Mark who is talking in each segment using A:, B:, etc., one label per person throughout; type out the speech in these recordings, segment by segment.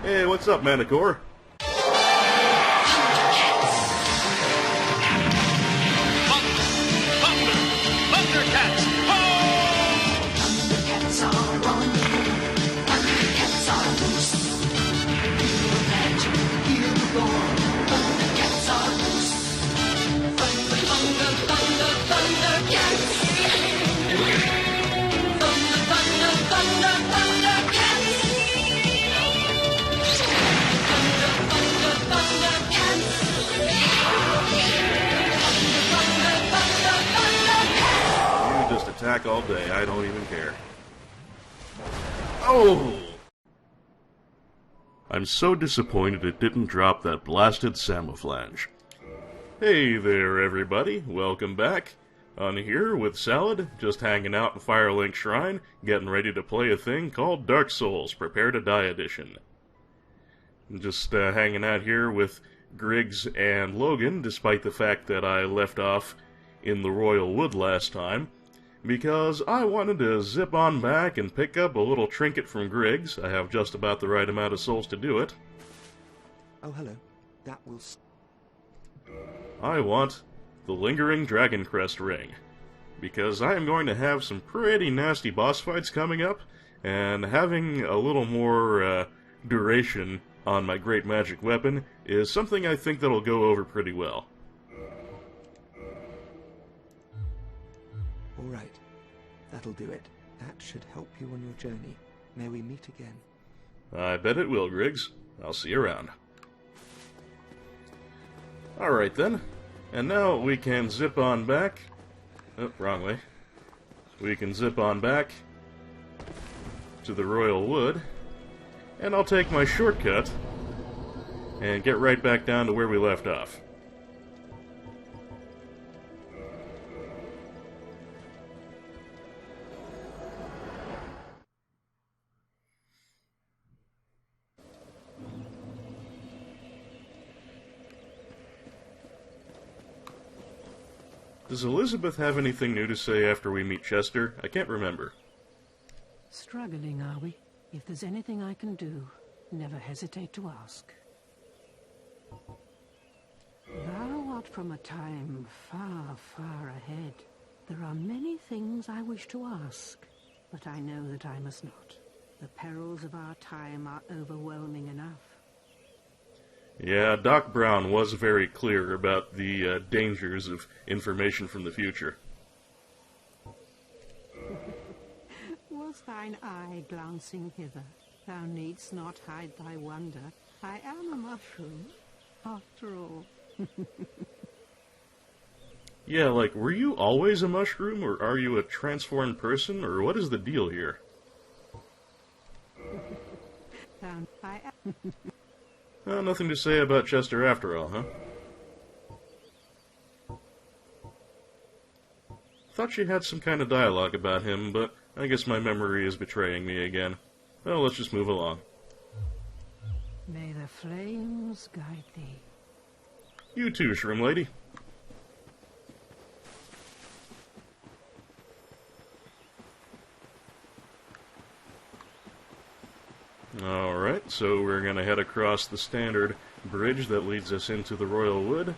A: Hey, what's up, Manticore?
B: Thundercats! Ho!
C: Thundercats are on the move. Thundercats are loose. Feel the magic, hear the roar. Thundercats are loose. Thunder, thunder, thunder, Thundercats. Thunder, thunder, thunder, Thundercats. Thunder, thunder, Thundercats. Thunder, thunder, Thundercats.
A: You just attack all day, I don't even care. Oh! I'm so disappointed it didn't drop that blasted Samoflange. Hey there, everybody. Welcome back. On here with Salad, just hanging out in Firelink Shrine, getting ready to play a thing called Dark Souls Prepare to Die Edition. Just hanging out here with Griggs and Logan, despite the fact that I left off in the Royal Wood last time, because I wanted to zip on back and pick up a little trinket from Griggs. I have just about the right amount of souls to do it.
D: Oh, hello. That will...
A: I want the Lingering Dragon Crest Ring, because I am going to have some pretty nasty boss fights coming up, and having a little more duration on my great magic weapon is something I think that'll go over pretty well.
D: All right. That'll do it. That should help you on your journey. May we meet again.
A: I bet it will, Griggs. I'll see you around. Alright then, and now we can zip on back. Oh, wrong way. We can zip on back to the Royal Wood, and I'll take my shortcut and get right back down to where we left off. Does Elizabeth have anything new to say after we meet Chester? I can't remember.
E: Struggling, are we? If there's anything I can do, never hesitate to ask. Thou art from a time far, far ahead. There are many things I wish to ask, but I know that I must not. The perils of our time are overwhelming enough.
A: Yeah, Doc Brown was very clear about the dangers of information from the future.
E: Was thine eye glancing hither? Thou needst not hide thy wonder. I am a mushroom, after all.
A: Yeah, like, were you always a mushroom, or are you a transformed person, or what is the deal here?
E: I am...
A: Nothing to say about Chester after all, huh? Thought she had some kind of dialogue about him, but I guess my memory is betraying me again. Well, let's just move along.
E: May the flames guide thee.
A: You too, Shroom Lady. Alright, so we're going to head across the standard bridge that leads us into the Royal Wood.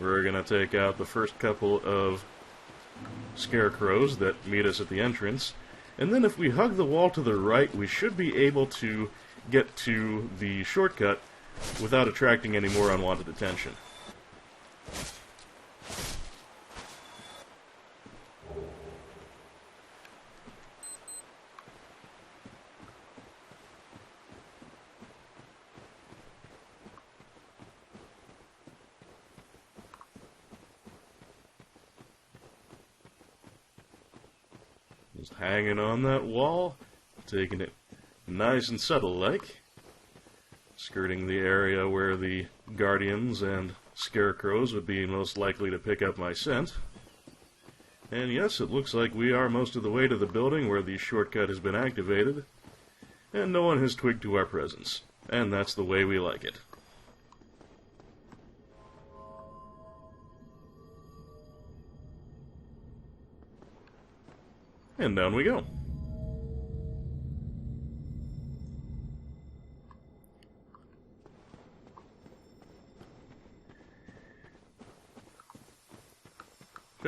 A: We're going to take out the first couple of scarecrows that meet us at the entrance. And then if we hug the wall to the right, we should be able to get to the shortcut without attracting any more unwanted attention. Just hanging on that wall, taking it nice and subtle-like, skirting the area where the guardians and scarecrows would be most likely to pick up my scent. And yes, it looks like we are most of the way to the building where the shortcut has been activated, and no one has twigged to our presence, and that's the way we like it. And down we go.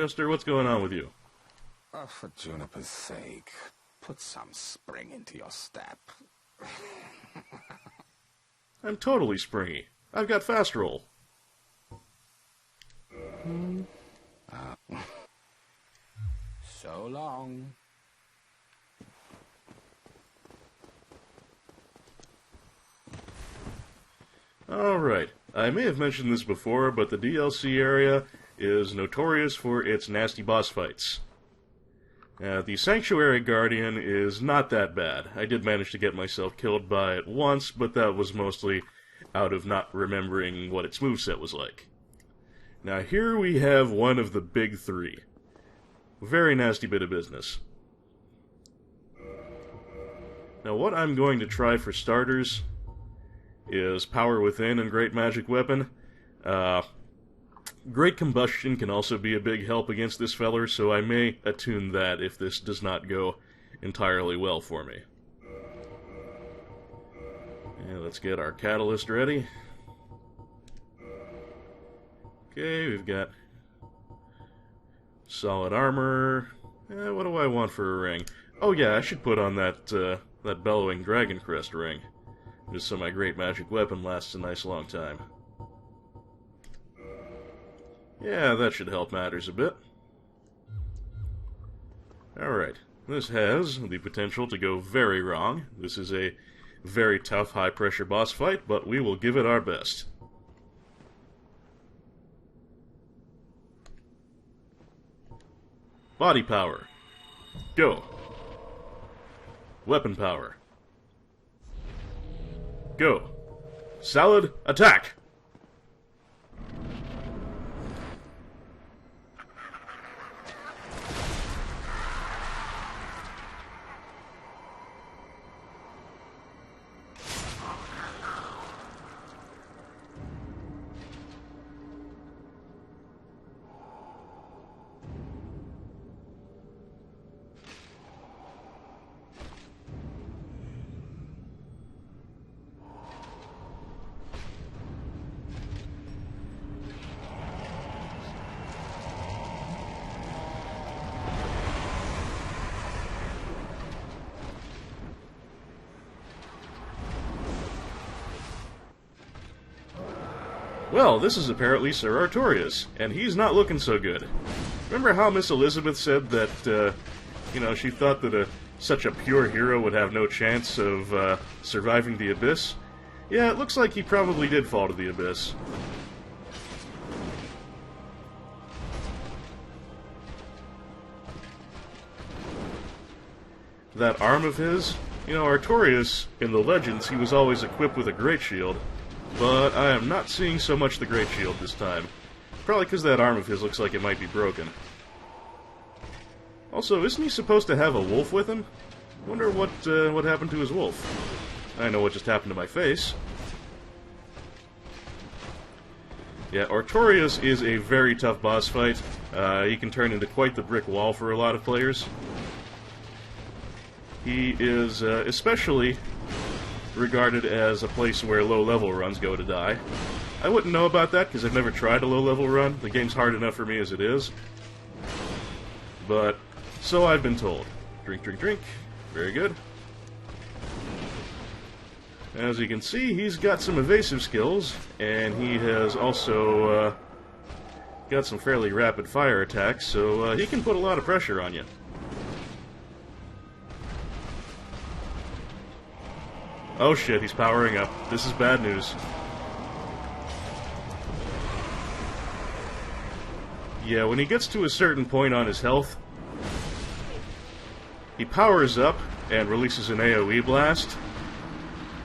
A: Chester, what's going on with you?
F: Oh, for Juniper's sake, put some spring into your step.
A: I'm totally springy. I've got fast roll.
F: So long.
A: Alright, I may have mentioned this before, but the DLC area is notorious for its nasty boss fights. The Sanctuary Guardian is not that bad. I did manage to get myself killed by it once, but that was mostly out of not remembering what its moveset was like. Now here we have one of the big three. Very nasty bit of business. Now what I'm going to try for starters is Power Within and Great Magic Weapon. Great Combustion can also be a big help against this feller, so I may attune that if this does not go entirely well for me. And let's get our Catalyst ready. Okay, we've got solid armor. What do I want for a ring? Oh yeah, I should put on that that Bellowing Dragon Crest ring, just so my Great Magic Weapon lasts a nice long time. Yeah, that should help matters a bit. Alright, this has the potential to go very wrong. This is a very tough, high-pressure boss fight, but we will give it our best. Body power. Go. Weapon power. Go. Salad, attack! Well, this is apparently Sir Artorias, and he's not looking so good. Remember how Miss Elizabeth said that, she thought that such a pure hero would have no chance of surviving the Abyss? Yeah, it looks like he probably did fall to the Abyss. That arm of his? Artorias, in the legends, he was always equipped with a great shield. But I am not seeing so much the Great Shield this time. Probably because that arm of his looks like it might be broken. Also, isn't he supposed to have a wolf with him? Wonder what happened to his wolf. I know what just happened to my face. Yeah, Artorias is a very tough boss fight. He can turn into quite the brick wall for a lot of players. He is especially regarded as a place where low-level runs go to die. I wouldn't know about that because I've never tried a low-level run. The game's hard enough for me as it is. But, so I've been told. Drink, drink, drink. Very good. As you can see, he's got some evasive skills, and he has also got some fairly rapid fire attacks, so he can put a lot of pressure on you. Oh shit, he's powering up. This is bad news. Yeah, when he gets to a certain point on his health, he powers up and releases an AoE blast.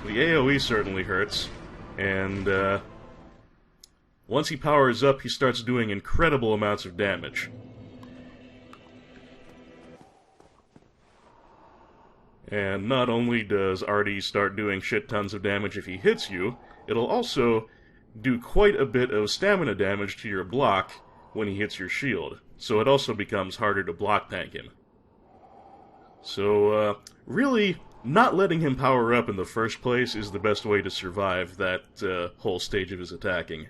A: The AoE certainly hurts, and once he powers up, he starts doing incredible amounts of damage. And not only does Artie start doing shit tons of damage if he hits you, it'll also do quite a bit of stamina damage to your block when he hits your shield, so it also becomes harder to block tank him. So, really, not letting him power up in the first place is the best way to survive that whole stage of his attacking.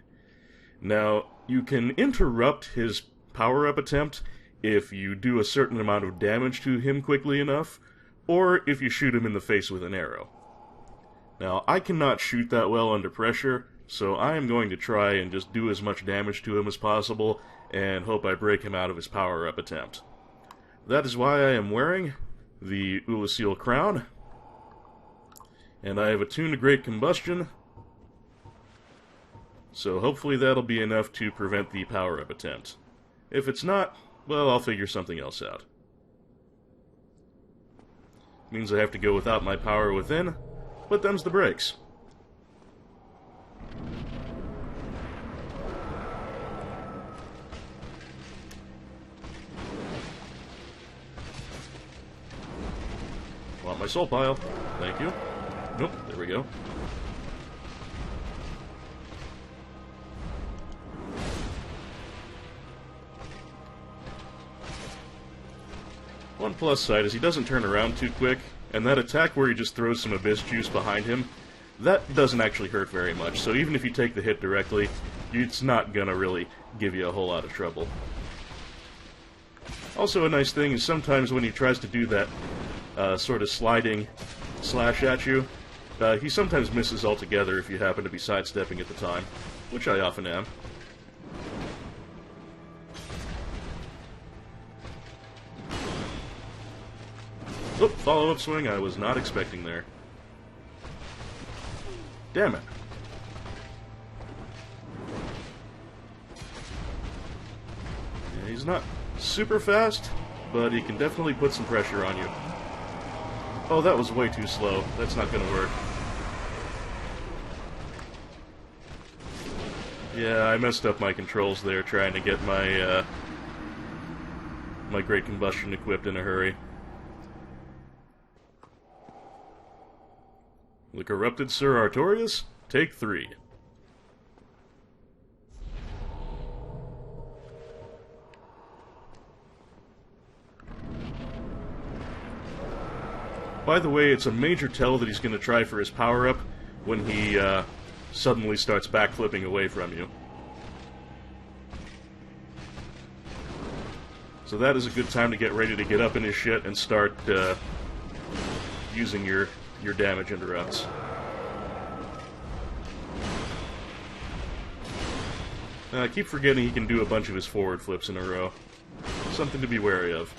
A: Now, you can interrupt his power-up attempt if you do a certain amount of damage to him quickly enough, or if you shoot him in the face with an arrow. Now, I cannot shoot that well under pressure, so I am going to try and just do as much damage to him as possible, and hope I break him out of his power-up attempt. That is why I am wearing the Ulasil crown, and I have attuned Great Combustion, so hopefully that'll be enough to prevent the power-up attempt. If it's not, well, I'll figure something else out. Means I have to go without my power within, but them's the breaks. Want my soul pile. Thank you. Nope, there we go. One plus side is he doesn't turn around too quick, and that attack where he just throws some Abyss Juice behind him, that doesn't actually hurt very much, so even if you take the hit directly, it's not gonna really give you a whole lot of trouble. Also a nice thing is sometimes when he tries to do that sort of sliding slash at you, he sometimes misses altogether if you happen to be sidestepping at the time, which I often am. Oop, follow-up swing I was not expecting there. Damn it. Yeah, he's not super fast, but he can definitely put some pressure on you. Oh, that was way too slow. That's not gonna work. Yeah, I messed up my controls there trying to get my, my Great Combustion equipped in a hurry. The Corrupted Sir Artorias, take 3. By the way, it's a major tell that he's going to try for his power-up when he suddenly starts backflipping away from you. So that is a good time to get ready to get up in his shit and start using your damage interrupts. I keep forgetting he can do a bunch of his forward flips in a row. Something to be wary of.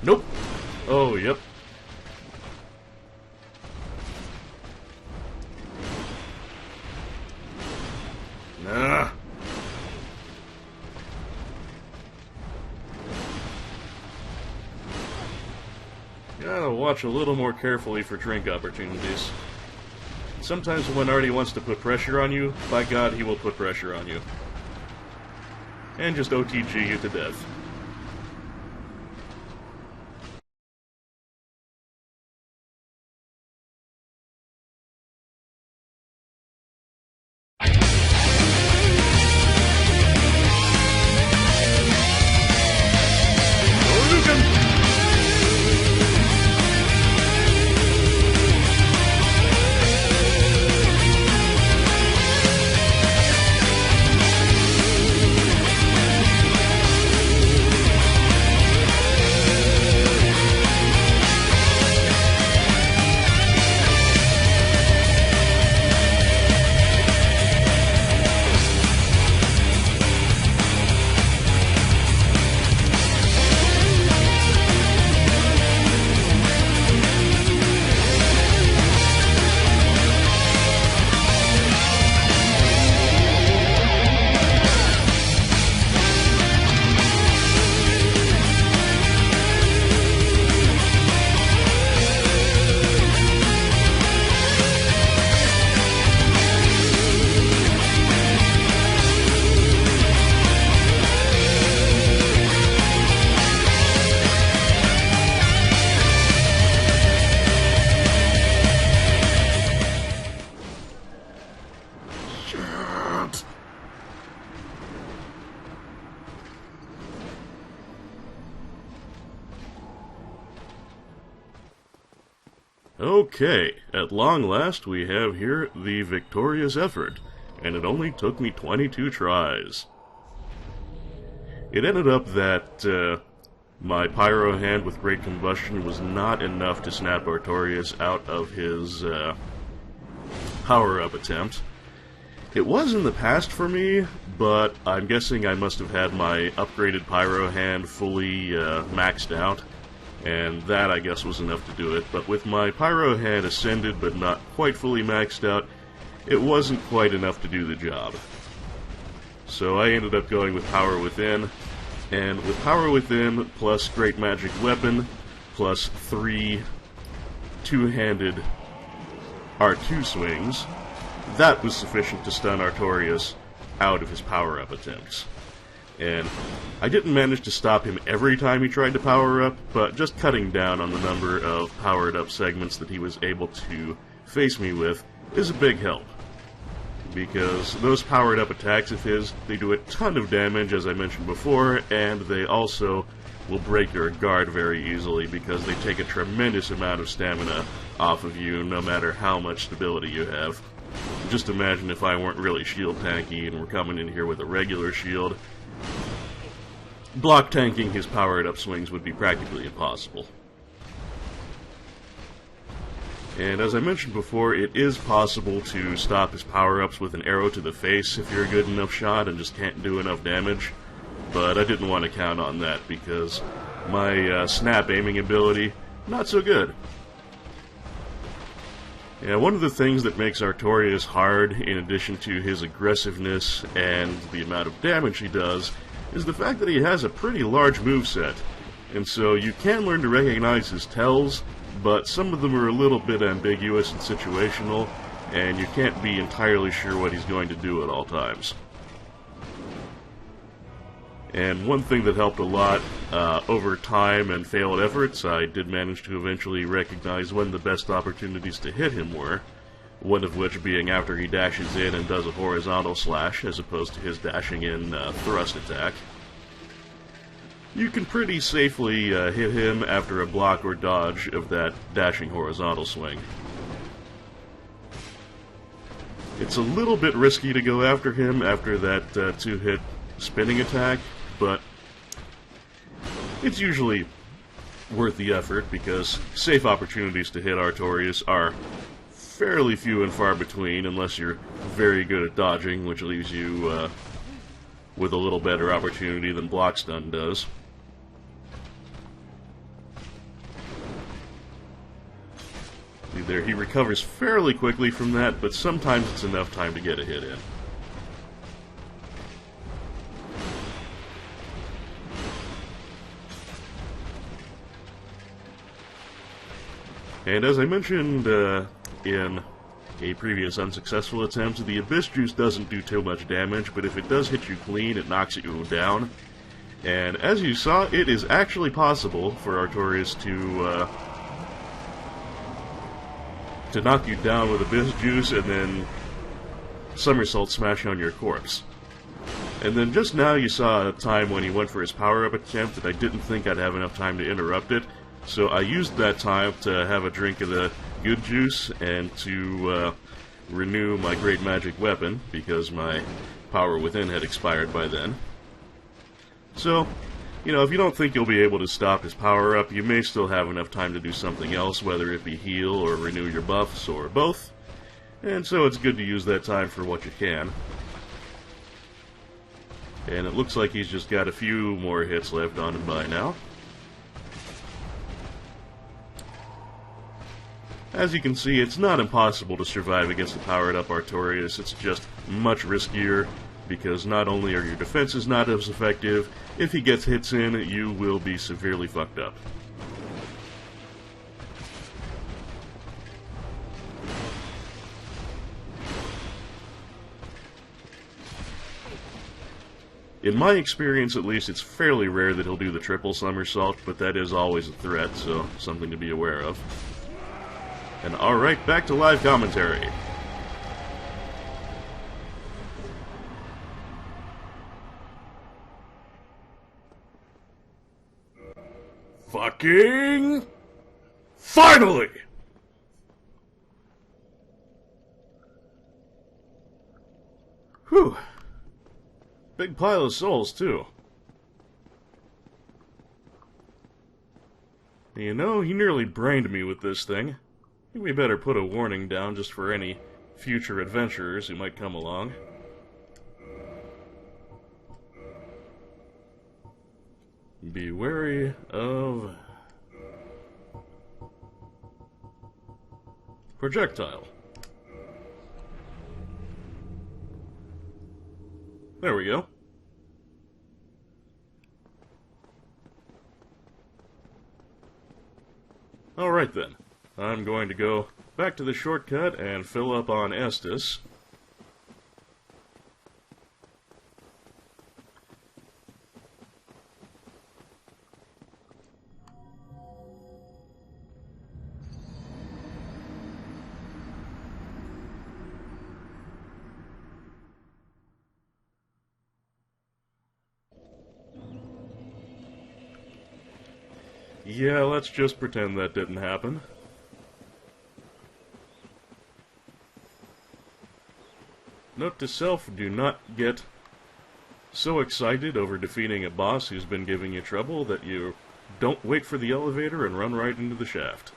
A: Nope. Oh, yep. Nah. Gotta watch a little more carefully for drink opportunities. Sometimes when Artie wants to put pressure on you, by God, he will put pressure on you. And just OTG you to death. Okay, at long last we have here the victorious effort, and it only took me 22 tries. It ended up that my pyro hand with great combustion was not enough to snap Artorias out of his power-up attempt. It was in the past for me, but I'm guessing I must have had my upgraded pyro hand fully maxed out, and that, I guess, was enough to do it. But with my pyro hand ascended but not quite fully maxed out, it wasn't quite enough to do the job. So I ended up going with Power Within, and with Power Within plus Great Magic Weapon plus 3 two-handed R2 swings, that was sufficient to stun Artorias out of his power-up attempts. And I didn't manage to stop him every time he tried to power up, but just cutting down on the number of powered up segments that he was able to face me with is a big help. Because those powered up attacks of his, they do a ton of damage, as I mentioned before, and they also will break your guard very easily because they take a tremendous amount of stamina off of you, no matter how much stability you have. Just imagine if I weren't really shield tanky and were coming in here with a regular shield. Block tanking his powered up swings would be practically impossible. And as I mentioned before, it is possible to stop his power-ups with an arrow to the face if you're a good enough shot and just can't do enough damage. But I didn't want to count on that because my snap aiming ability, not so good. Yeah, one of the things that makes Artorias hard, in addition to his aggressiveness and the amount of damage he does, is the fact that he has a pretty large moveset. And so you can learn to recognize his tells, but some of them are a little bit ambiguous and situational, and you can't be entirely sure what he's going to do at all times. And one thing that helped a lot, over time and failed efforts, I did manage to eventually recognize when the best opportunities to hit him were, one of which being after he dashes in and does a horizontal slash, as opposed to his dashing in thrust attack. You can pretty safely hit him after a block or dodge of that dashing horizontal swing. It's a little bit risky to go after him after that two-hit spinning attack, but it's usually worth the effort because safe opportunities to hit Artorias are fairly few and far between unless you're very good at dodging, which leaves you with a little better opportunity than block stun does. See there, he recovers fairly quickly from that, but sometimes it's enough time to get a hit in. And as I mentioned in a previous unsuccessful attempt, the Abyss Juice doesn't do too much damage, but if it does hit you clean, it knocks you down. And as you saw, it is actually possible for Artorias to knock you down with Abyss Juice and then somersault smash on your corpse. And then just now you saw a time when he went for his power-up attempt that I didn't think I'd have enough time to interrupt it. So I used that time to have a drink of the good juice and to renew my Great Magic Weapon, because my Power Within had expired by then. So, you know, if you don't think you'll be able to stop his power-up, you may still have enough time to do something else, whether it be heal or renew your buffs, or both. And so it's good to use that time for what you can. And it looks like he's just got a few more hits left on him by now. As you can see, it's not impossible to survive against the powered-up Artorias. It's just much riskier, because not only are your defenses not as effective, if he gets hits in, you will be severely fucked up. In my experience, at least, it's fairly rare that he'll do the triple somersault, but that is always a threat, so something to be aware of. And alright, back to live commentary. Fucking... finally! Whew. Big pile of souls, too. You know, he nearly brained me with this thing. I think we better put a warning down just for any future adventurers who might come along. Be wary of projectile. There we go. Alright then, I'm going to go back to the shortcut and fill up on Estus. Yeah, let's just pretend that didn't happen. Note to self, do not get so excited over defeating a boss who's been giving you trouble that you don't wait for the elevator and run right into the shaft.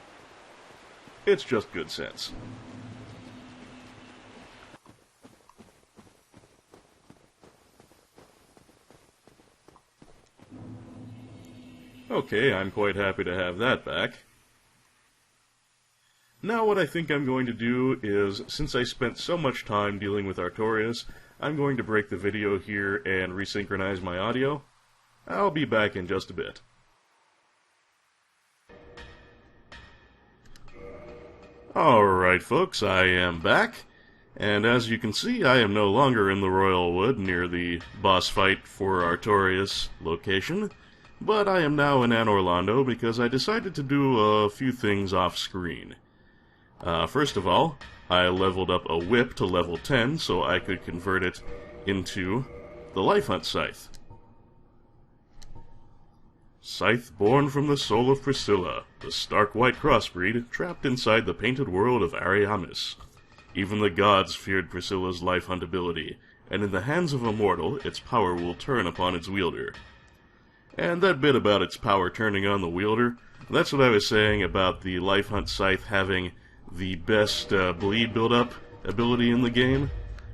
A: It's just good sense. Okay, I'm quite happy to have that back. Now what I think I'm going to do is, since I spent so much time dealing with ARTORIAS, I'm going to break the video here and resynchronize my audio. I'll be back in just a bit. Alright folks, I am back, and as you can see, I am no longer in the Royal Wood near the boss fight for ARTORIAS location, but I am now in Anne Orlando because I decided to do a few things off-screen. First of all, I leveled up a whip to level 10 so I could convert it into the Life Hunt Scythe. Scythe born from the soul of Priscilla, the stark white crossbreed trapped inside the painted world of Ariamis. Even the gods feared Priscilla's life hunt ability, and in the hands of a mortal, its power will turn upon its wielder. And that bit about its power turning on the wielder, that's what I was saying about the Life Hunt Scythe having the best bleed build-up ability in the game,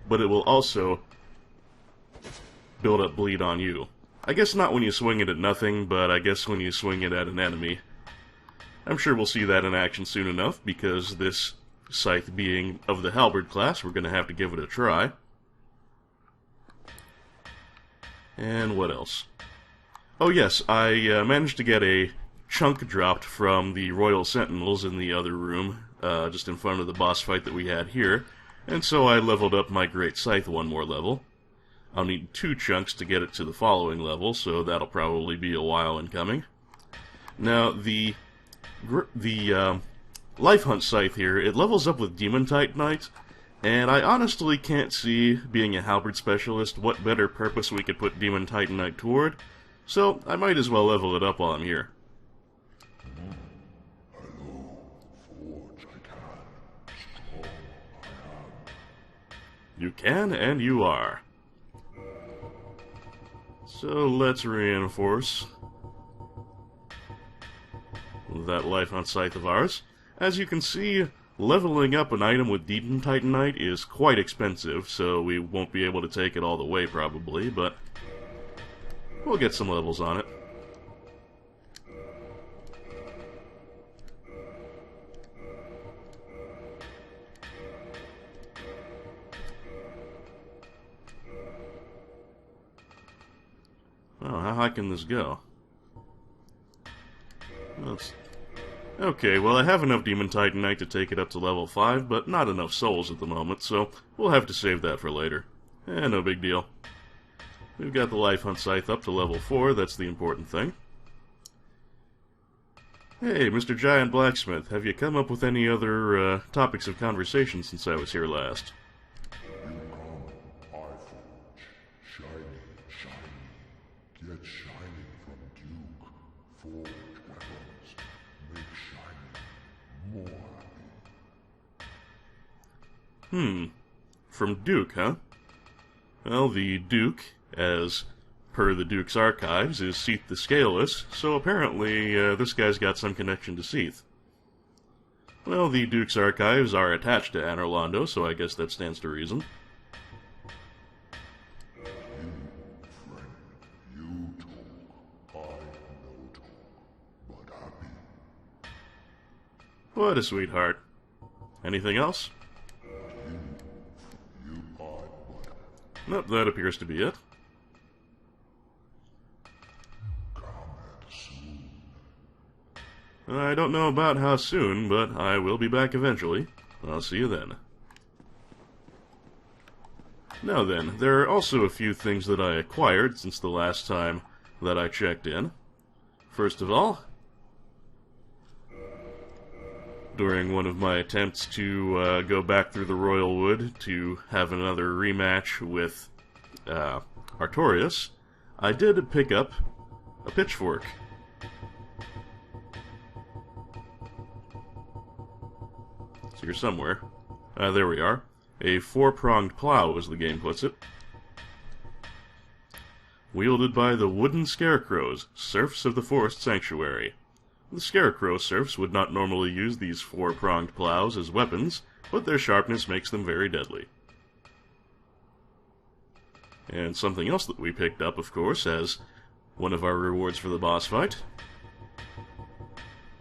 A: but it will also build up bleed on you. I guess not when you swing it at nothing, but I guess when you swing it at an enemy. I'm sure we'll see that in action soon enough, because this scythe being of the halberd class, we're going to have to give it a try. And what else? Oh yes, I managed to get a chunk dropped from the Royal Sentinels in the other room, just in front of the boss fight that we had here, and so I leveled up my Great Scythe one more level. I'll need 2 chunks to get it to the following level, so that'll probably be a while in coming. Now, the Life Hunt Scythe here, it levels up with Demon Titanite, and I honestly can't see, being a halberd specialist, what better purpose we could put Demon Titanite toward, so I might as well level it up while I'm here. You can, and you are. So let's reinforce that Life Hunt Scythe of ours. As you can see, leveling up an item with Demon Titanite is quite expensive, so we won't be able to take it all the way probably, but we'll get some levels on it. Oh, how high can this go? Okay, well I have enough Demon Titanite to take it up to level 5, but not enough souls at the moment, so we'll have to save that for later. No big deal. We've got the Life Hunt Scythe up to level 4, that's the important thing. Hey, Mr. Giant Blacksmith, have you come up with any other topics of conversation since I was here last?
G: Get shining from Duke. Forge weapons. Make shining more happy.
A: From Duke, huh? Well, the Duke, as per the Duke's archives, is Seath the Scaleless, so apparently this guy's got some connection to Seath. Well, the Duke's archives are attached to Anor Londo, so I guess that stands to reason.
G: You talk, I no talk, but happy.
A: What a sweetheart. Anything else?
G: You are but
A: Nope, that appears to be it.
G: comment soon.
A: I don't know about how soon, but I will be back eventually. I'll see you then. Now then, there are also a few things that I acquired since the last time that I checked in. First of all, during one of my attempts to go back through the Royal Wood to have another rematch with Artorias, I did pick up a pitchfork. It's here somewhere. There we are. A four-pronged plow, as the game puts it. Wielded by the wooden scarecrows, serfs of the Forest Sanctuary. The scarecrow serfs would not normally use these four-pronged plows as weapons, but their sharpness makes them very deadly. And something else that we picked up, of course, as one of our rewards for the boss fight,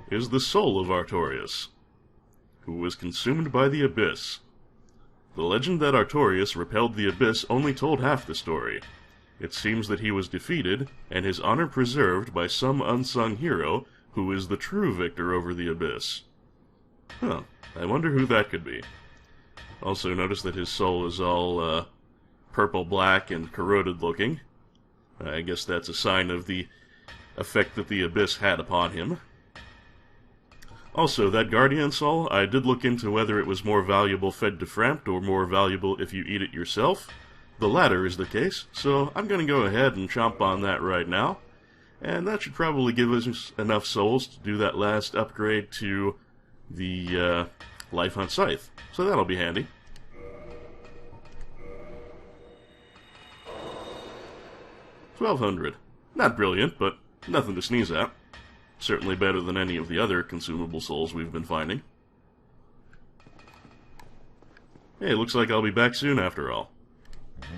A: is the soul of Artorias, who was consumed by the Abyss. The legend that Artorias repelled the Abyss only told half the story. It seems that he was defeated, and his honor preserved by some unsung hero who is the true victor over the Abyss. Huh, I wonder who that could be. Also notice that his soul is all, purple-black and corroded looking. I guess that's a sign of the effect that the Abyss had upon him. Also, that Guardian Soul, I did look into whether it was more valuable fed to Frampt or more valuable if you eat it yourself. The latter is the case, so I'm going to go ahead and chomp on that right now. And that should probably give us enough souls to do that last upgrade to the Life Hunt Scythe. So that'll be handy. $1,200. Not brilliant, but nothing to sneeze at. Certainly better than any of the other consumable souls we've been finding. Hey, looks like I'll be back soon after all.
G: Forge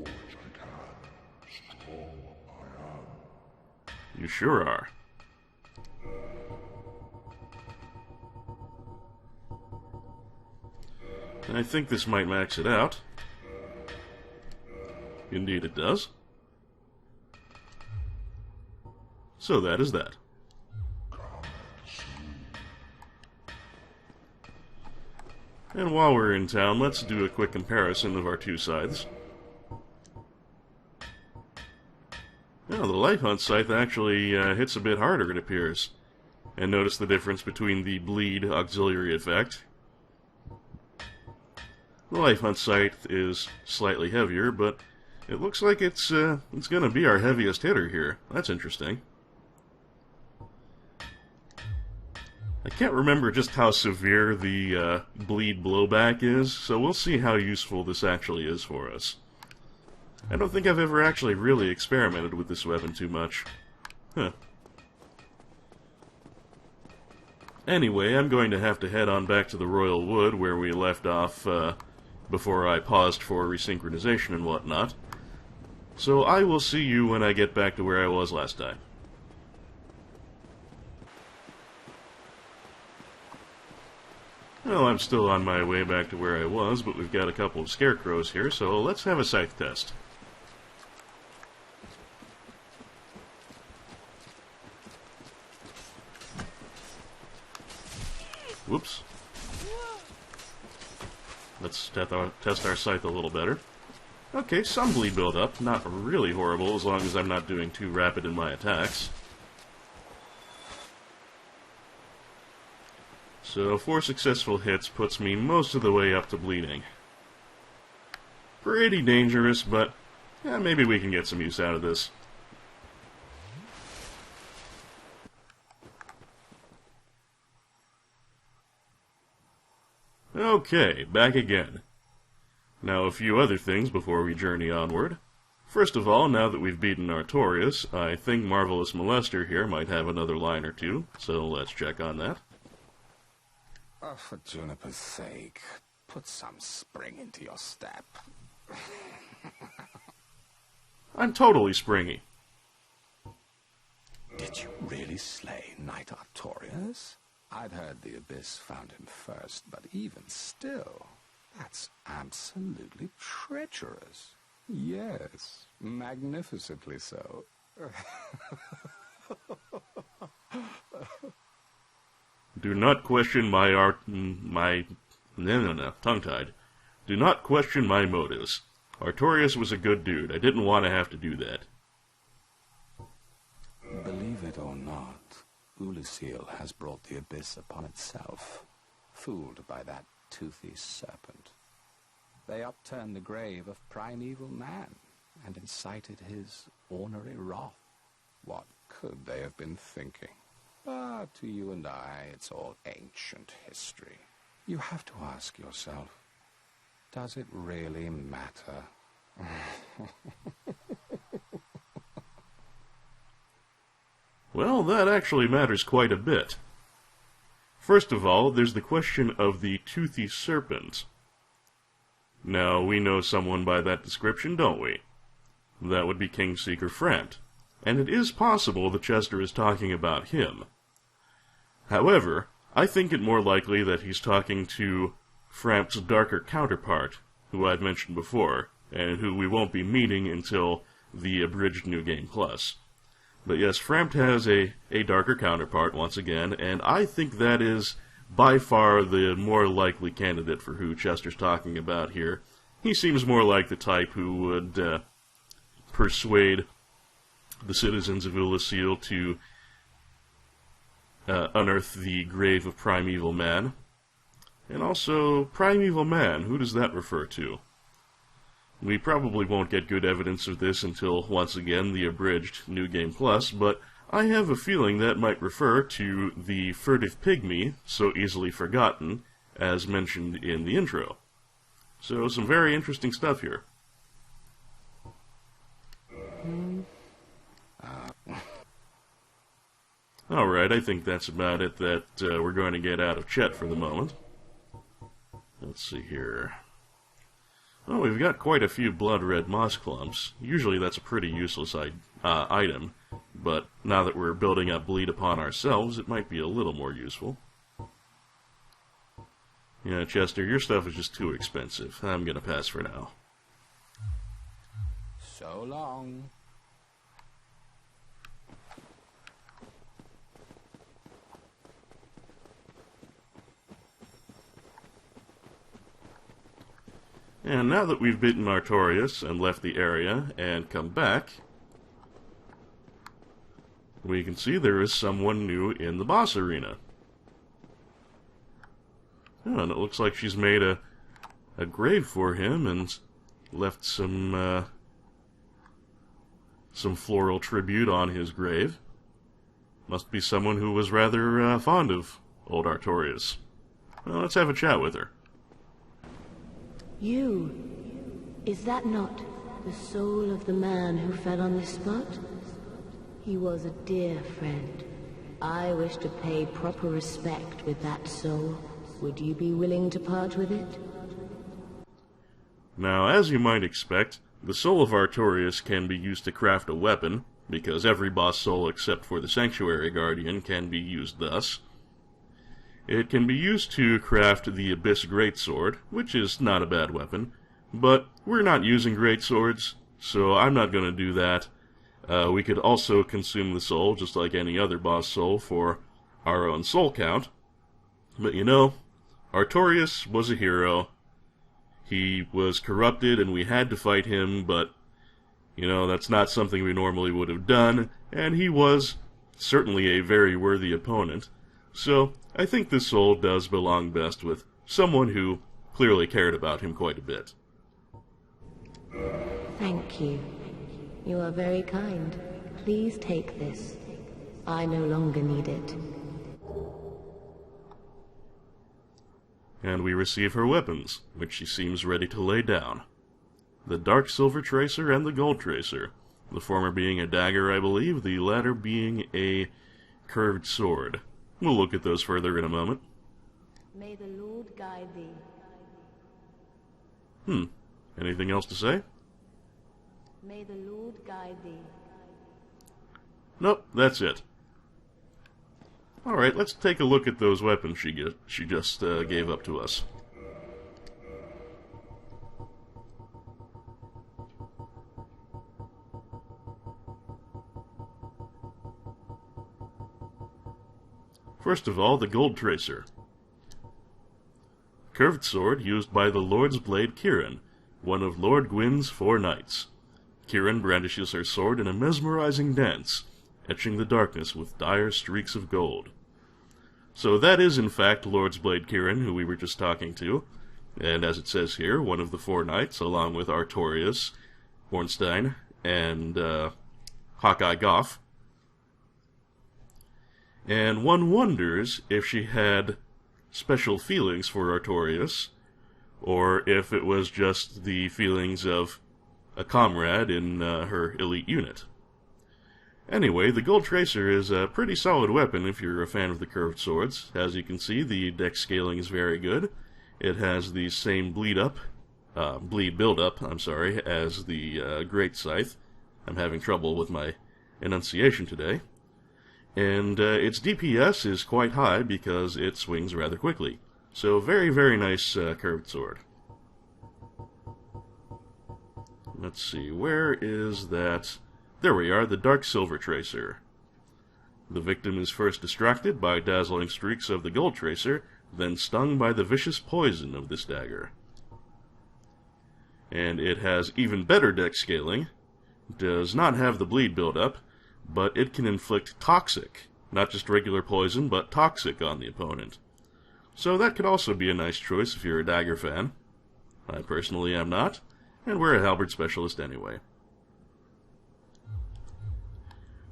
G: I can, strong I am.
A: You sure are. I think this might max it out. Indeed it does. So that is that. And while we're in town, let's do a quick comparison of our two scythes. Well, the Life Hunt Scythe actually hits a bit harder, it appears. And notice the difference between the bleed auxiliary effect. The Life Hunt Scythe is slightly heavier, but it looks like it's going to be our heaviest hitter here. That's interesting. I can't remember just how severe the bleed blowback is, so we'll see how useful this actually is for us. I don't think I've ever actually really experimented with this weapon too much. Huh. Anyway, I'm going to have to head on back to the Royal Wood where we left off before I paused for resynchronization and whatnot. So I will see you when I get back to where I was last time. Well, I'm still on my way back to where I was, but we've got a couple of scarecrows here, so let's have a scythe test. Whoops. Let's test our scythe a little better. Okay, some bleed build-up. Not really horrible, as long as I'm not doing too rapid in my attacks. So 4 successful hits puts me most of the way up to bleeding. Pretty dangerous, but maybe we can get some use out of this. Okay, back again. Now, a few other things before we journey onward. First of all, now that we've beaten Artorias, I think Marvelous Molester here might have another line or two, so let's check on that.
F: Oh, for Juniper's sake, put some spring into your step.
A: I'm totally springy.
F: Did you really slay Knight Artorias? I'd heard the Abyss found him first, but even still, that's absolutely treacherous. Yes, magnificently so.
A: Do not question my tongue-tied. Do not question my motives. Artorias was a good dude. I didn't want to have to do that.
F: Believe it or not, Ulysses has brought the Abyss upon itself, fooled by that toothy serpent. They upturned the grave of primeval man and incited his ornery wrath. What could they have been thinking? But to you and I, it's all ancient history. You have to ask yourself, does it really matter?
A: Well, that actually matters quite a bit. First of all, there's the question of the toothy serpent. Now, we know someone by that description, don't we? That would be Kingseeker Frampt, and it is possible that Chester is talking about him. However, I think it more likely that he's talking to Frampt's darker counterpart, who I've mentioned before, and who we won't be meeting until the abridged New Game Plus. But yes, Frampt has a darker counterpart, once again, and I think that is by far the more likely candidate for who Chester's talking about here. He seems more like the type who would persuade the citizens of Ulysses to unearth the grave of Primeval Man. And also, Primeval Man, who does that refer to? We probably won't get good evidence of this until, once again, the abridged New Game Plus, but I have a feeling that might refer to the furtive pygmy, so easily forgotten, as mentioned in the intro. So, some very interesting stuff here. Alright, I think that's about it that we're going to get out of Chet for the moment. Let's see here. Well, we've got quite a few blood-red moss clumps. Usually that's a pretty useless item, but now that we're building up bleed upon ourselves, it might be a little more useful. Yeah, Chester, your stuff is just too expensive. I'm gonna pass for now.
F: So long.
A: And now that we've beaten Artorias and left the area and come back, we can see there is someone new in the boss arena. Oh, and it looks like she's made a grave for him and left some floral tribute on his grave. Must be someone who was rather fond of old Artorias. Well, let's have a chat with her.
H: You, is that not the soul of the man who fell on this spot? He was a dear friend. I wish to pay proper respect with that soul. Would you be willing to part with it?
A: Now, as you might expect, the soul of Artorias can be used to craft a weapon, because every boss soul except for the Sanctuary Guardian can be used thus. It can be used to craft the Abyss Greatsword, which is not a bad weapon, but we're not using greatswords, so I'm not going to do that. We could also consume the soul, just like any other boss soul, for our own soul count. But you know, Artorias was a hero. He was corrupted and we had to fight him, but, you know, that's not something we normally would have done, and he was certainly a very worthy opponent. So, I think this soul does belong best with someone who clearly cared about him quite a bit.
H: Thank you. You are very kind. Please take this. I no longer need it.
A: and we receive her weapons, which she seems ready to lay down. The dark silver tracer and the gold tracer, the former being a dagger, I believe, the latter being a curved sword. We'll look at those further in a moment.
H: May the Lord guide thee.
A: Anything else to say?
H: May the Lord guide thee.
A: Nope, that's it. Alright, let's take a look at those weapons she just gave up to us. First of all, the gold tracer. Curved sword used by the Lord's Blade Kieran, one of Lord Gwyn's 4 knights. Kieran brandishes her sword in a mesmerizing dance, etching the darkness with dire streaks of gold. So that is in fact Lord's Blade Kieran, who we were just talking to, and as it says here, one of the 4 knights, along with Artorias, Ornstein, and Hawkeye Goff. And one wonders if she had special feelings for Artorias, or if it was just the feelings of a comrade in her elite unit. Anyway, the Gold Tracer is a pretty solid weapon if you're a fan of the curved swords. As you can see, the deck scaling is very good. It has the same bleed build-up, as the Great Scythe. I'm having trouble with my enunciation today. And its DPS is quite high because it swings rather quickly. So very, very nice curved sword. Let's see, where is that? There we are, the Dark Silver Tracer. The victim is first distracted by dazzling streaks of the Gold Tracer, then stung by the vicious poison of this dagger. And it has even better deck scaling, does not have the bleed buildup, but it can inflict toxic, not just regular poison, but toxic on the opponent. So that could also be a nice choice if you're a dagger fan. I personally am not, and we're a halberd specialist anyway.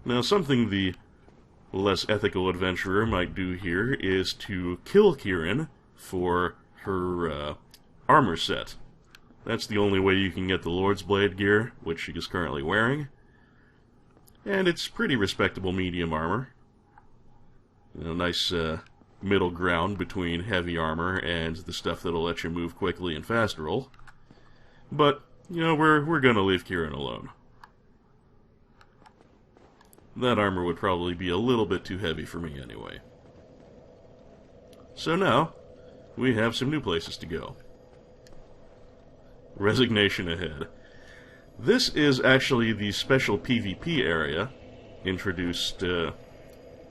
A: Now, something the less ethical adventurer might do here is to kill Kieran for her armor set. That's the only way you can get the Lord's Blade gear, which she is currently wearing. And it's pretty respectable medium armor. Nice middle ground between heavy armor and the stuff that'll let you move quickly and fast roll. But, we're gonna leave Kieran alone. That armor would probably be a little bit too heavy for me anyway. So now, we have some new places to go. Resignation ahead. This is actually the special PvP area introduced in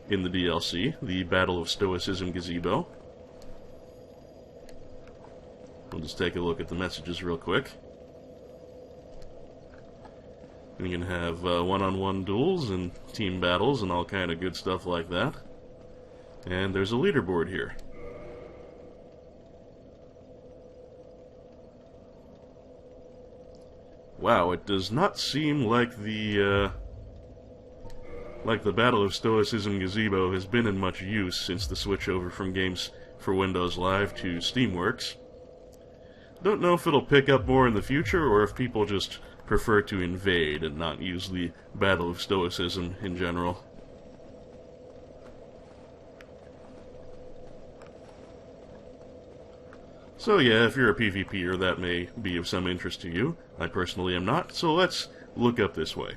A: the DLC, the Battle of Stoicism Gazebo. We'll just take a look at the messages real quick. You can have one-on-one duels and team battles and all kind of good stuff like that. And there's a leaderboard here. Wow, it does not seem like the Battle of Stoicism Gazebo has been in much use since the switchover from Games for Windows Live to Steamworks. Don't know if it'll pick up more in the future, or if people just prefer to invade and not use the Battle of Stoicism in general. So yeah, if you're a PvPer, that may be of some interest to you. I personally am not, so let's look up this way.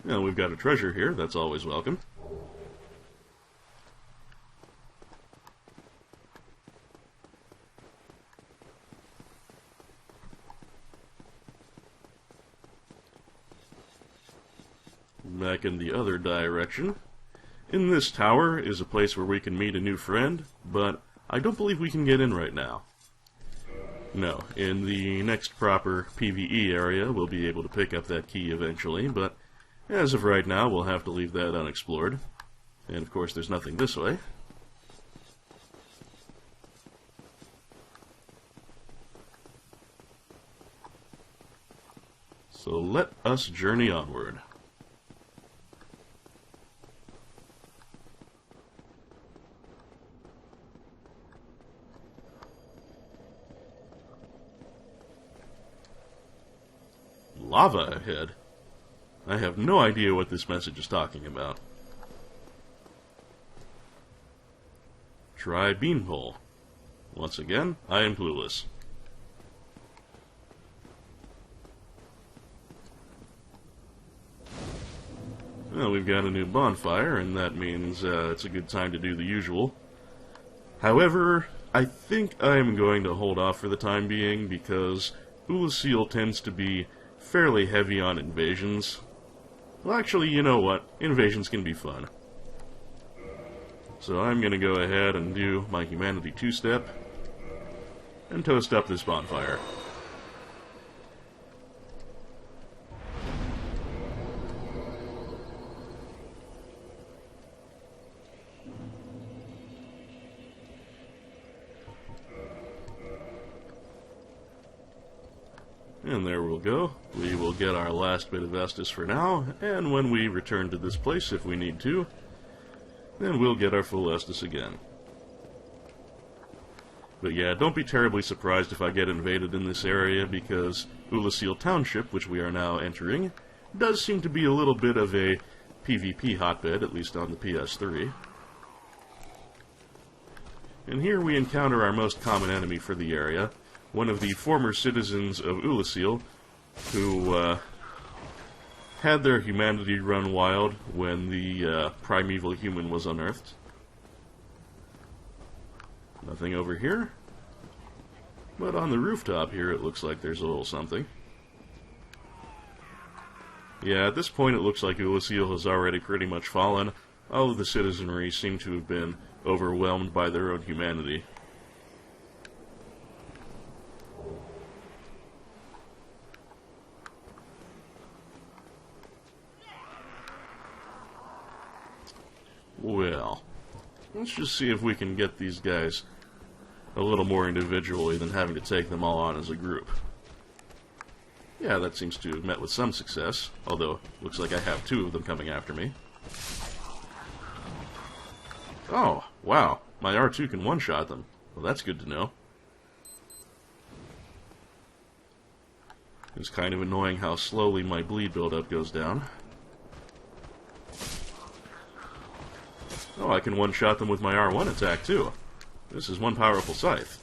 A: Now we've got a treasure here, that's always welcome. Back in the other direction. In this tower is a place where we can meet a new friend, but I don't believe we can get in right now. No, in the next proper PvE area we'll be able to pick up that key eventually, but as of right now we'll have to leave that unexplored. And of course there's nothing this way. So let us journey onward. Lava ahead? I have no idea what this message is talking about. Try beanpole. Once again, I am clueless. Well, we've got a new bonfire, and that means it's a good time to do the usual. However, I think I am going to hold off for the time being, because Ulysseal tends to be fairly heavy on invasions. Well, actually, you know what? Invasions can be fun. So I'm going to go ahead and do my Humanity 2-step and toast up this bonfire. And there we'll go. We will get our last bit of Estus for now, and when we return to this place, if we need to, then we'll get our full Estus again. But yeah, don't be terribly surprised if I get invaded in this area, because Ulysseal Township, which we are now entering, does seem to be a little bit of a PvP hotbed, at least on the PS3. And here we encounter our most common enemy for the area, one of the former citizens of Ulysseal, who had their humanity run wild when the primeval human was unearthed. Nothing over here. But on the rooftop here it looks like there's a little something. Yeah, at this point it looks like Ulysseal has already pretty much fallen. All of the citizenry seem to have been overwhelmed by their own humanity. Well, let's just see if we can get these guys a little more individually than having to take them all on as a group. Yeah, that seems to have met with some success, although looks like I have two of them coming after me. Oh, wow, my R2 can one-shot them. Well, that's good to know. It's kind of annoying how slowly my bleed buildup goes down. Oh, I can one-shot them with my R1 attack, too. This is one powerful scythe.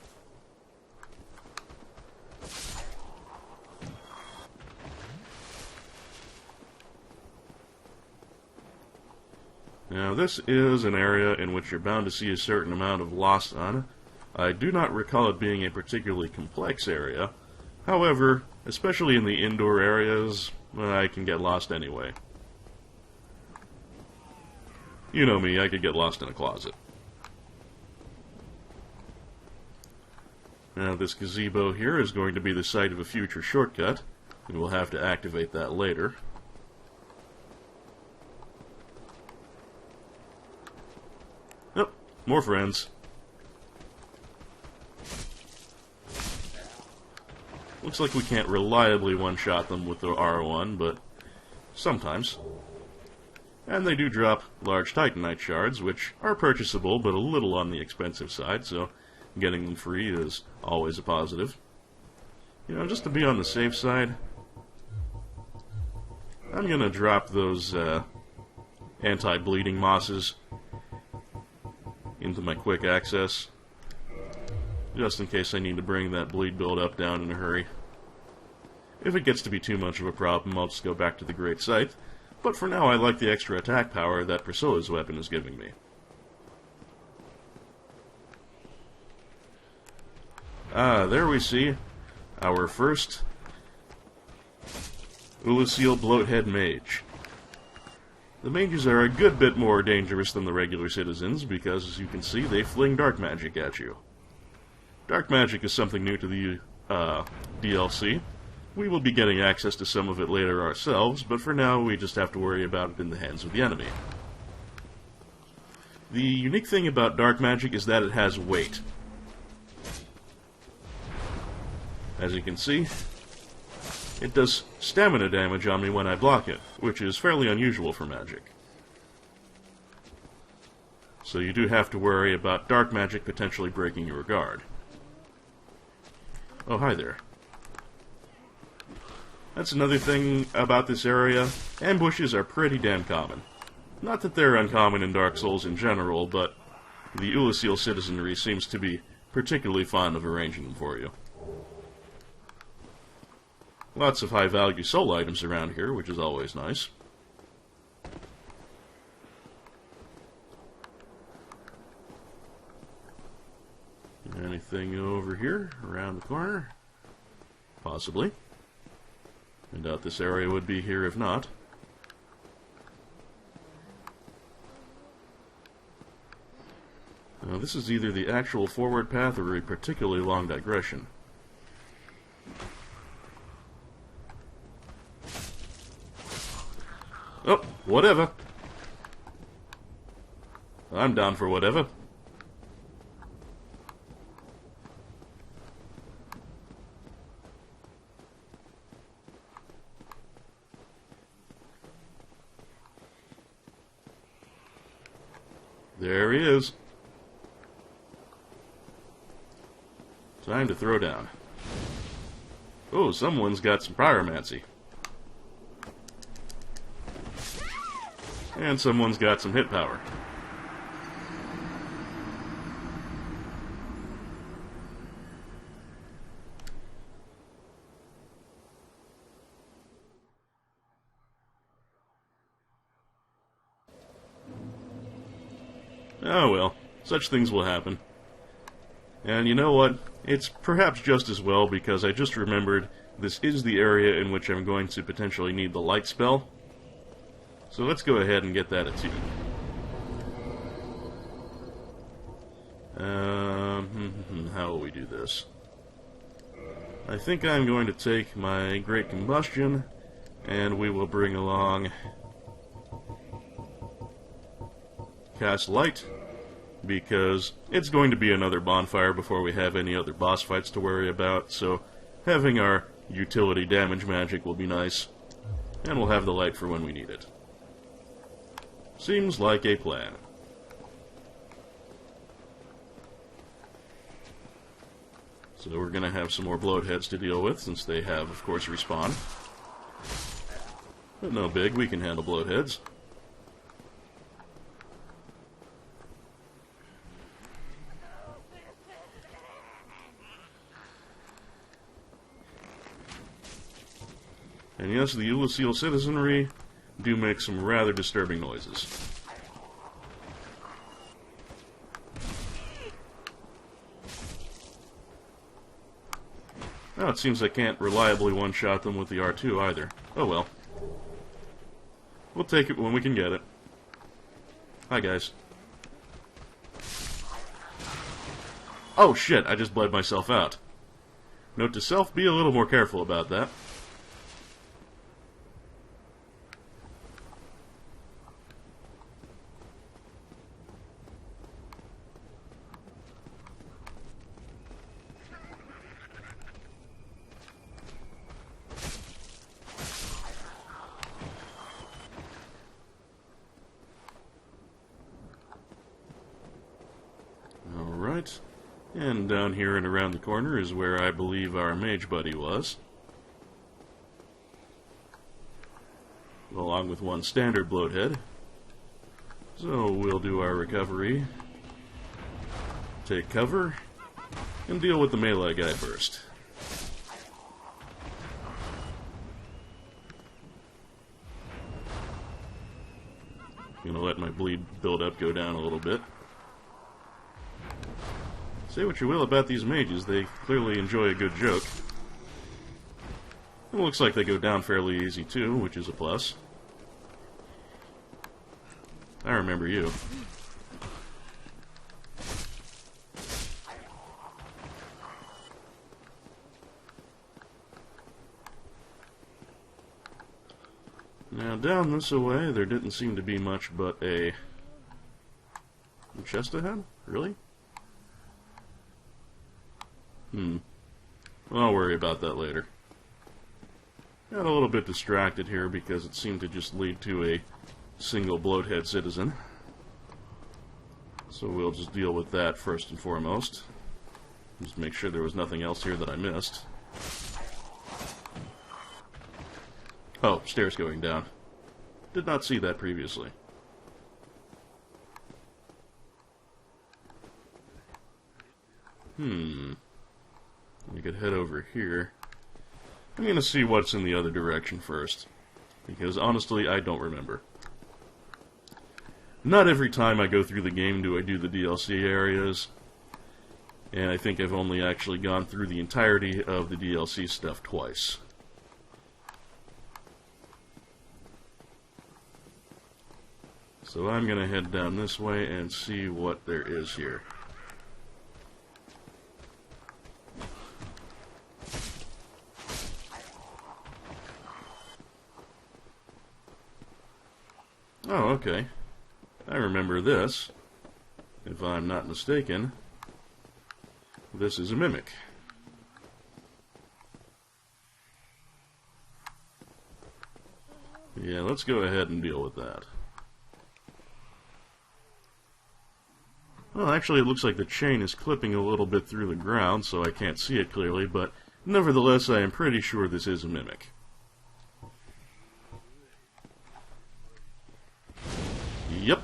A: Now, this is an area in which you're bound to see a certain amount of loss on. I do not recall it being a particularly complex area. However, especially in the indoor areas, I can get lost anyway. You know me, I could get lost in a closet. Now, this gazebo here is going to be the site of a future shortcut, and we'll have to activate that later. Yep, more friends. Looks like we can't reliably one-shot them with the R1, but sometimes. And they do drop large Titanite shards, which are purchasable, but a little on the expensive side, so getting them free is always a positive. You know, just to be on the safe side, I'm going to drop those anti-bleeding mosses into my quick access, just in case I need to bring that bleed build-up down in a hurry. If it gets to be too much of a problem, I'll just go back to the Great Scythe. But for now, I like the extra attack power that Priscilla's weapon is giving me. There we see our first Ulysseal Bloathead Mage. The mages are a good bit more dangerous than the regular citizens because, as you can see, they fling dark magic at you. Dark magic is something new to the DLC. We will be getting access to some of it later ourselves, but for now we just have to worry about it in the hands of the enemy. The unique thing about dark magic is that it has weight. As you can see, it does stamina damage on me when I block it, which is fairly unusual for magic. So you do have to worry about dark magic potentially breaking your guard. Oh, hi there. That's another thing about this area. Ambushes are pretty damn common. Not that they're uncommon in Dark Souls in general, but the Ulysseal citizenry seems to be particularly fond of arranging them for you. Lots of high-value soul items around here, which is always nice. Anything over here, around the corner? Possibly. I doubt this area would be here if not. Now, this is either the actual forward path or a particularly long digression. Oh, whatever. I'm down for whatever. There he is. Time to throw down. Oh, someone's got some pyromancy. And someone's got some hit power. Oh well, such things will happen. And you know what? It's perhaps just as well, because I just remembered this is the area in which I'm going to potentially need the light spell. So let's go ahead and get that attuned. How will we do this? I think I'm going to take my Great Combustion, and we will bring along Cast Light, because it's going to be another bonfire before we have any other boss fights to worry about, so having our utility damage magic will be nice, and we'll have the light for when we need it. Seems like a plan. So we're going to have some more bloatheads to deal with, since they have, of course, respawn. But no big, we can handle bloatheads. And yes, the Ulysseal citizenry do make some rather disturbing noises. Oh, it seems I can't reliably one-shot them with the R2 either. Oh well. We'll take it when we can get it. Hi, guys. Oh shit, I just bled myself out. Note to self, be a little more careful about that. Alright, and down here and around the corner is where I believe our mage buddy was. Along with one standard bloathead. So we'll do our recovery, take cover, and deal with the melee guy first. Gonna let my bleed build up go down a little bit. Say what you will about these mages, they clearly enjoy a good joke. It looks like they go down fairly easy too, which is a plus. I remember you. Now down this way, there didn't seem to be much but a chest ahead? Really? I'll worry about that later. Got a little bit distracted here because it seemed to just lead to a single bloathead citizen. So we'll just deal with that first and foremost. Just make sure there was nothing else here that I missed. Oh, stairs going down. Did not see that previously. We could head over here. I'm going to see what's in the other direction first, because honestly, I don't remember. Not every time I go through the game do I do the DLC areas, and I think I've only actually gone through the entirety of the DLC stuff twice. So I'm going to head down this way and see what there is here. Oh, okay. I remember this. If I'm not mistaken, this is a mimic. Yeah, let's go ahead and deal with that. Well, actually, it looks like the chain is clipping a little bit through the ground, so I can't see it clearly, but nevertheless, I am pretty sure this is a mimic. Yep.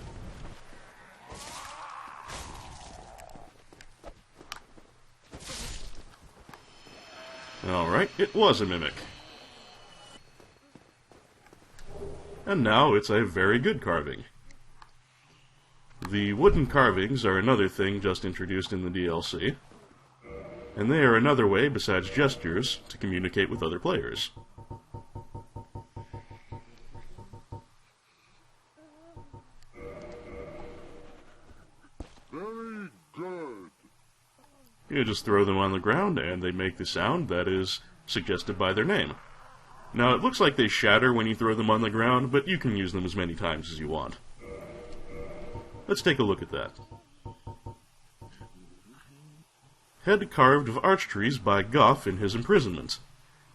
A: Alright, it was a mimic. And now it's a very good carving. The wooden carvings are another thing just introduced in the DLC, and they are another way, besides gestures, to communicate with other players.
G: Very good.
A: You just throw them on the ground, and they make the sound that is suggested by their name. Now, it looks like they shatter when you throw them on the ground, but you can use them as many times as you want. Let's take a look at that. Head carved of arch trees by Goff in his imprisonment.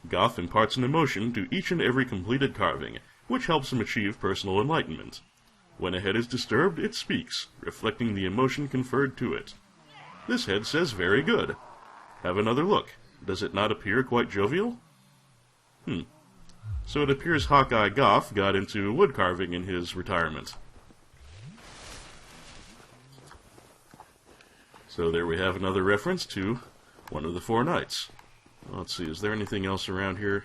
A: Goff imparts an emotion to each and every completed carving, which helps him achieve personal enlightenment. When a head is disturbed, it speaks, reflecting the emotion conferred to it. This head says very good. Have another look. Does it not appear quite jovial? So it appears Hawkeye Goff got into wood carving in his retirement. So there we have another reference to one of the four knights. Let's see, is there anything else around here?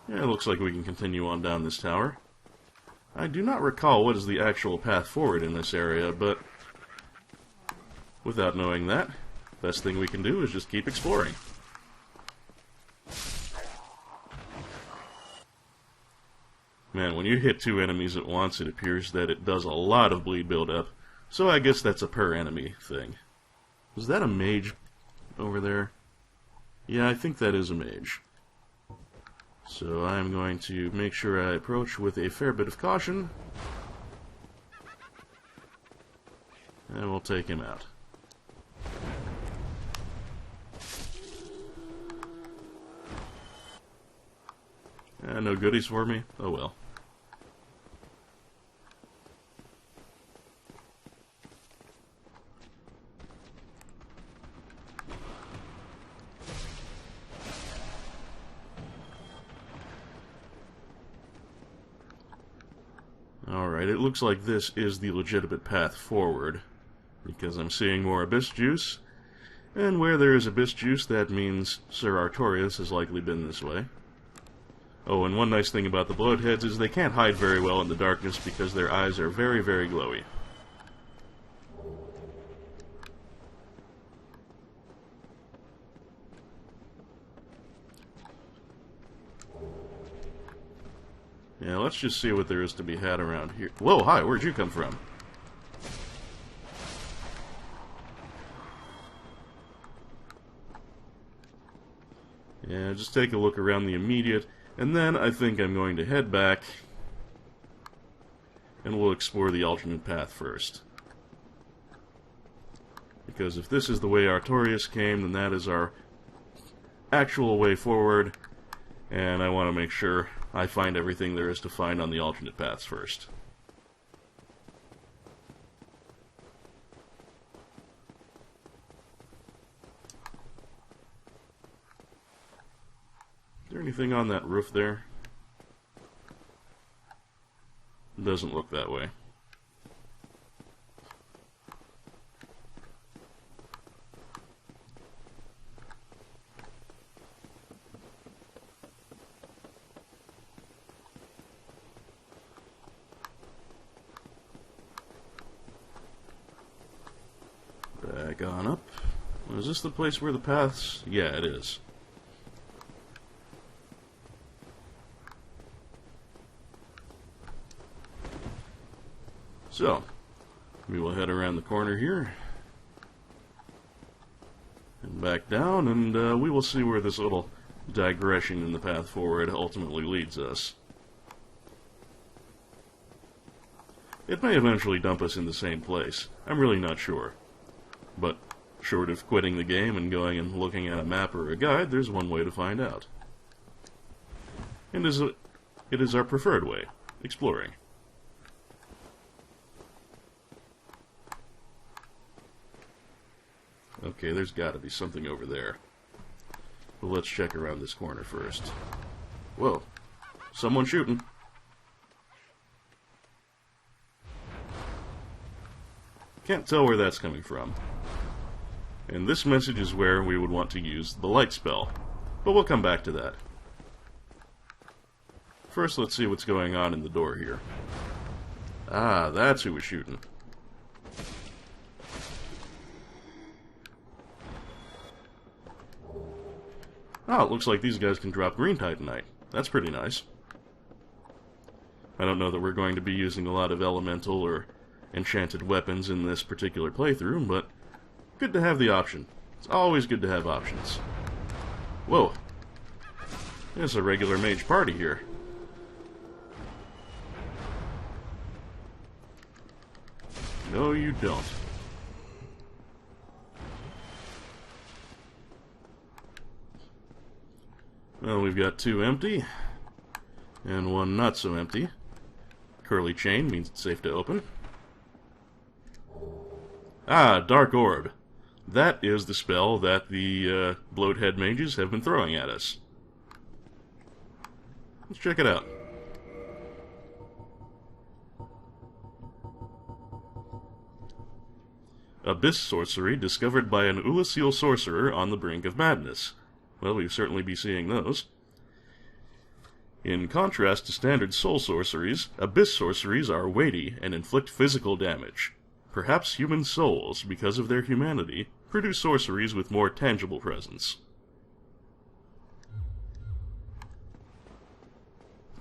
A: Yeah, it looks like we can continue on down this tower. I do not recall what is the actual path forward in this area, but without knowing that, best thing we can do is just keep exploring. Man, when you hit two enemies at once, it appears that it does a lot of bleed build-up, so I guess that's a per-enemy thing. Is that a mage over there? Yeah, I think that is a mage. So I'm going to make sure I approach with a fair bit of caution, and we'll take him out. No goodies for me? Oh well. Alright, it looks like this is the legitimate path forward, because I'm seeing more abyss juice, and where there is abyss juice, that means Sir Artorias has likely been this way. Oh, and one nice thing about the bloatheads is they can't hide very well in the darkness because their eyes are very, very glowy. Yeah, let's just see what there is to be had around here. Whoa, hi, where'd you come from? Yeah, just take a look around the immediate, and then I think I'm going to head back, and we'll explore the alternate path first. Because if this is the way Artorias came, then that is our actual way forward, and I want to make sure I find everything there is to find on the alternate paths first. Is there anything on that roof there? It doesn't look that way. Back on up. Is this the place where the paths? Yeah, it is. So, we will head around the corner here and back down, and we will see where this little digression in the path forward ultimately leads us. It may eventually dump us in the same place. I'm really not sure. But short of quitting the game and going and looking at a map or a guide, there's one way to find out. And it is our preferred way, exploring. Okay, there's got to be something over there. But let's check around this corner first. Whoa, someone shooting. Can't tell where that's coming from. And this message is where we would want to use the light spell. But we'll come back to that. First, let's see what's going on in the door here. Ah, that's who was shooting. Oh, it looks like these guys can drop green titanite. That's pretty nice. I don't know that we're going to be using a lot of elemental or enchanted weapons in this particular playthrough, but good to have the option. It's always good to have options. Whoa. There's a regular mage party here. No, you don't. Well, we've got two empty, and one not so empty. Curly chain means it's safe to open. Ah, Dark Orb. That is the spell that the Bloathead mages have been throwing at us. Let's check it out. Abyss sorcery discovered by an Ulasil sorcerer on the brink of madness. Well, we'll certainly be seeing those. In contrast to standard soul sorceries, Abyss sorceries are weighty and inflict physical damage. Perhaps human souls, because of their humanity, produce sorceries with more tangible presence.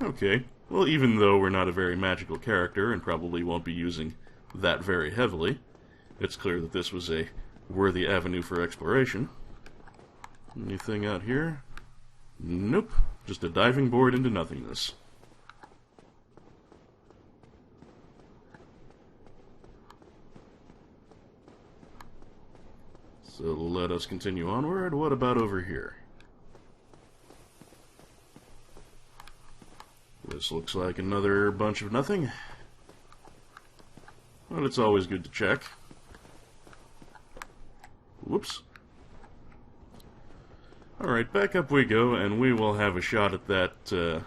A: Okay, well, even though we're not a very magical character and probably won't be using that very heavily, it's clear that this was a worthy avenue for exploration. Anything out here? Nope, just a diving board into nothingness. So let us continue onward. What about over here? This looks like another bunch of nothing. But it's always good to check. Whoops. Alright, back up we go, and we will have a shot at that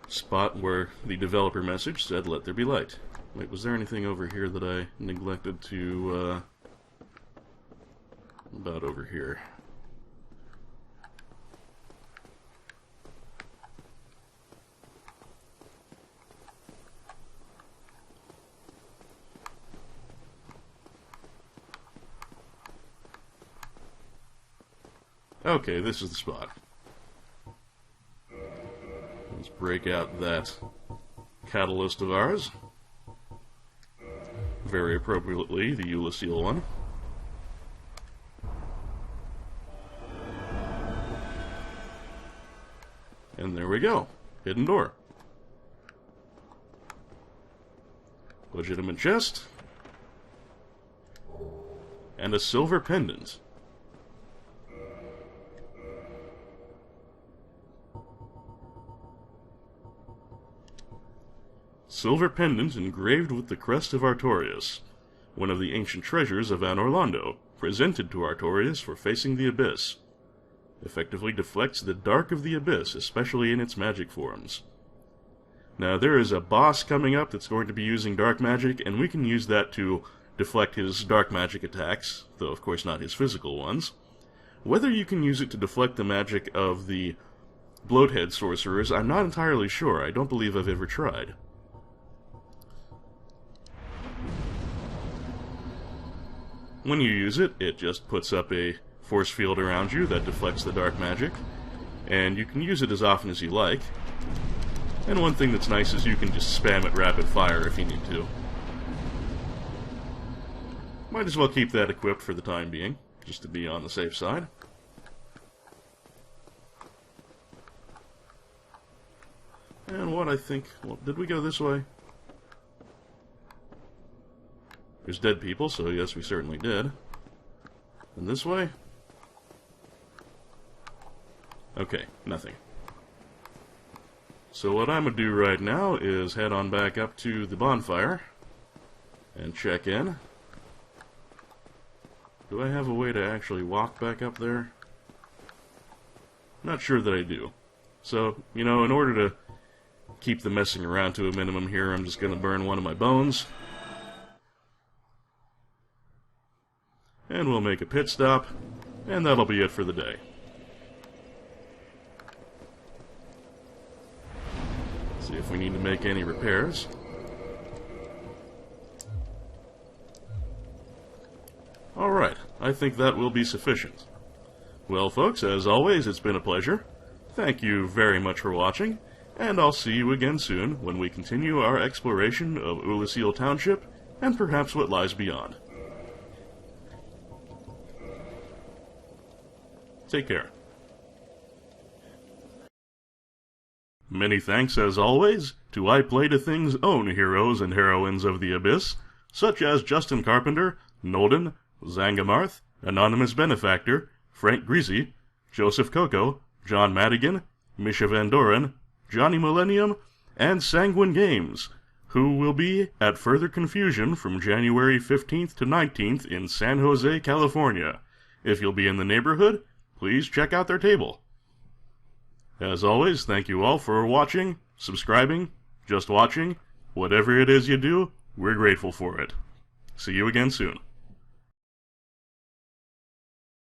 A: spot where the developer message said, "Let there be light." Wait, was there anything over here that I neglected to, about over here? Okay, this is the spot. Let's break out that catalyst of ours. Very appropriately, the Ulasil one. And there we go. Hidden door. Legitimate chest. And a silver pendant. silver pendant engraved with the crest of Artorias, one of the ancient treasures of Anor Londo, presented to Artorias for facing the abyss. Effectively deflects the dark of the abyss, especially in its magic forms. Now, there is a boss coming up that's going to be using dark magic, and we can use that to deflect his dark magic attacks, though of course not his physical ones. Whether you can use it to deflect the magic of the bloathead sorcerers, I'm not entirely sure. I don't believe I've ever tried. When you use it, it just puts up a force field around you that deflects the dark magic, and you can use it as often as you like. And one thing that's nice is you can just spam it rapid fire if you need to. Might as well keep that equipped for the time being, just to be on the safe side. And what I think... Well, did we go this way? There's dead people, so yes, we certainly did. And this way? Okay, nothing. So what I'm going to do right now is head on back up to the bonfire and check in. Do I have a way to actually walk back up there? Not sure that I do. So, you know, in order to keep the messing around to a minimum here, I'm just going to burn one of my bones. And we'll make a pit stop, and that'll be it for the day. See if we need to make any repairs. Alright, I think that will be sufficient. Well, folks, as always, it's been a pleasure. Thank you very much for watching, and I'll see you again soon when we continue our exploration of Ulysseal Township and perhaps what lies beyond. Take care. Many thanks, as always, to I Play to Thing's own heroes and heroines of the Abyss, such as Justin Carpenter, Nolden, Zangamarth, Anonymous Benefactor, Frank Greasy, Joseph Coco, John Madigan, Misha Van Doren, Johnny Millennium, and Sanguine Games, who will be at Further Confusion from January 15th to 19th in San Jose, California. If you'll be in the neighborhood, please check out their table. As always, thank you all for watching, subscribing, just watching. Whatever it is you do, we're grateful for it. See you again soon.